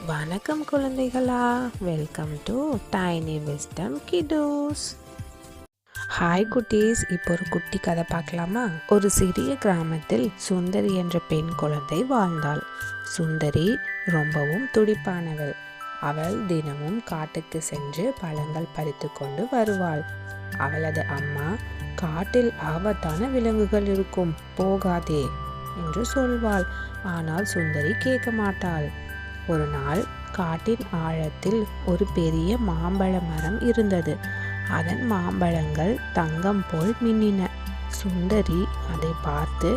வணக்கம் குழந்தைகளா, welcome to tiny wisdom kiddos. Hi குட்டீஸ், இப்போ ஒரு குட்டி கதை பார்க்கலாமா? ஒரு சிறிய கிராமத்தில் சுந்தரி என்ற பெண் குழந்தை வாழ்ந்தாள். சுந்தரி ரொம்பவும் துடிப்பானவள். அவள் தினமும் காட்டுக்கு சென்று பழங்கள் பறித்து கொண்டு வருவாள். அவளது அம்மா, காட்டில் ஆபத்தான விலங்குகள் இருக்கும், போகாதே என்று சொல்வாள். ஆனால் சுந்தரி கேட்க மாட்டாள். ஒரு நாள் காட்டின் ஆழத்தில் ஒரு பெரிய மாம்பழ மரம் இருந்தது. அதன் மாம்பழங்கள் தங்கம் போல் மின்னின. சுந்தரி அதை பார்த்து,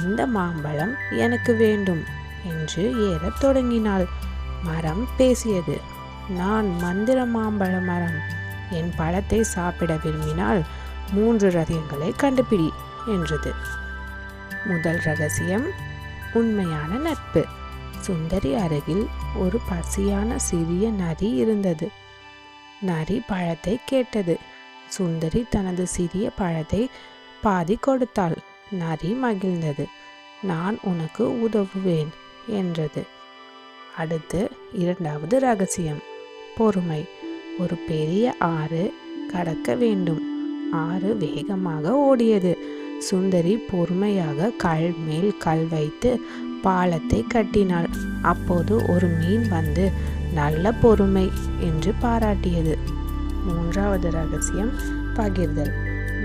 இந்த மாம்பழம் எனக்கு வேண்டும் என்று ஏறத் தொடங்கினாள். மரம் பேசியது. நான் மந்திர மாம்பழ மரம். என் பழத்தை சாப்பிட விரும்பினால் 3 ரகசியங்களை கண்டுபிடி என்றது. முதல் ரகசியம், உண்மையான நட்பு. சுந்தரி அருகில் ஒரு பசியான சிறிய நரி இருந்தது. நரி பழத்தை கேட்டது. சுந்தரி தனது சிறிய பழத்தை பாதி கொடுத்தாள். நரி மகிழ்ந்தது. நான் உனக்கு உதவுவேன் என்றது. அடுத்து இரண்டாவது ரகசியம், பொறுமை. ஒரு பெரிய ஆறு கடக்க வேண்டும். ஆறு வேகமாக ஓடியது. சுந்தரி பொறுமையாக கல் மேல் கல் வைத்து பாலத்தை கட்டினாள். அப்போது ஒரு மீன் வந்து நல்ல பொறுமை என்று பாராட்டியது. மூன்றாவது ரகசியம், பகிர்தல்.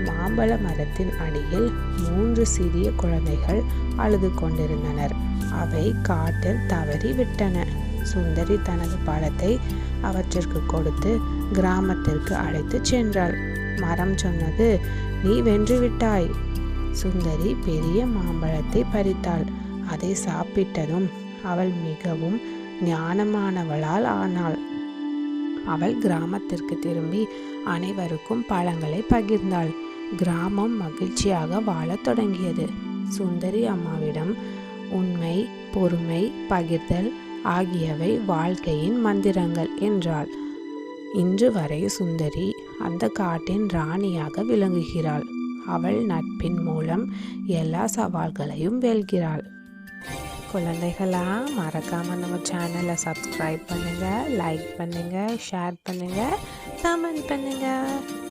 மாம்பழ மரத்தின் அடியில் 3 சிறிய குழந்தைகள் அழுது கொண்டிருந்தனர். அவை காட்டில் தவறி விட்டன. சுந்தரி தனது பழத்தை அவற்றிற்கு கொடுத்து கிராமத்திற்கு அழைத்து சென்றாள். மரம் சொன்னது, நீ வென்று விட்டாய். சுந்தரி பெரிய மாம்பழத்தை பறித்தாள். அதை சாப்பிட்டதும் அவள் மிகவும் ஞானமானவளால் ஆனாள். அவள் கிராமத்திற்கு திரும்பி அனைவருக்கும் பழங்களை பகிர்ந்தாள். கிராமம் மகிழ்ச்சியாக வாழத் தொடங்கியது. சுந்தரி அம்மாவிடம் உண்மை, பொறுமை, பகிர்தல் ஆகியவை வாழ்க்கையின் மந்திரங்கள் என்றாள். இன்று வரை சுந்தரி அந்த காட்டின் ராணியாக விளங்குகிறாள். அவள் நட்பின் மூலம் எல்லா சவால்களையும் வெல்கிறாள். குழந்தைகளா, மறக்காம நம்ம சேனலை சப்ஸ்கிரைப் பண்ணுங்க, லைக் பண்ணுங்க, ஷேர் பண்ணுங்க, கமெண்ட் பண்ணுங்க.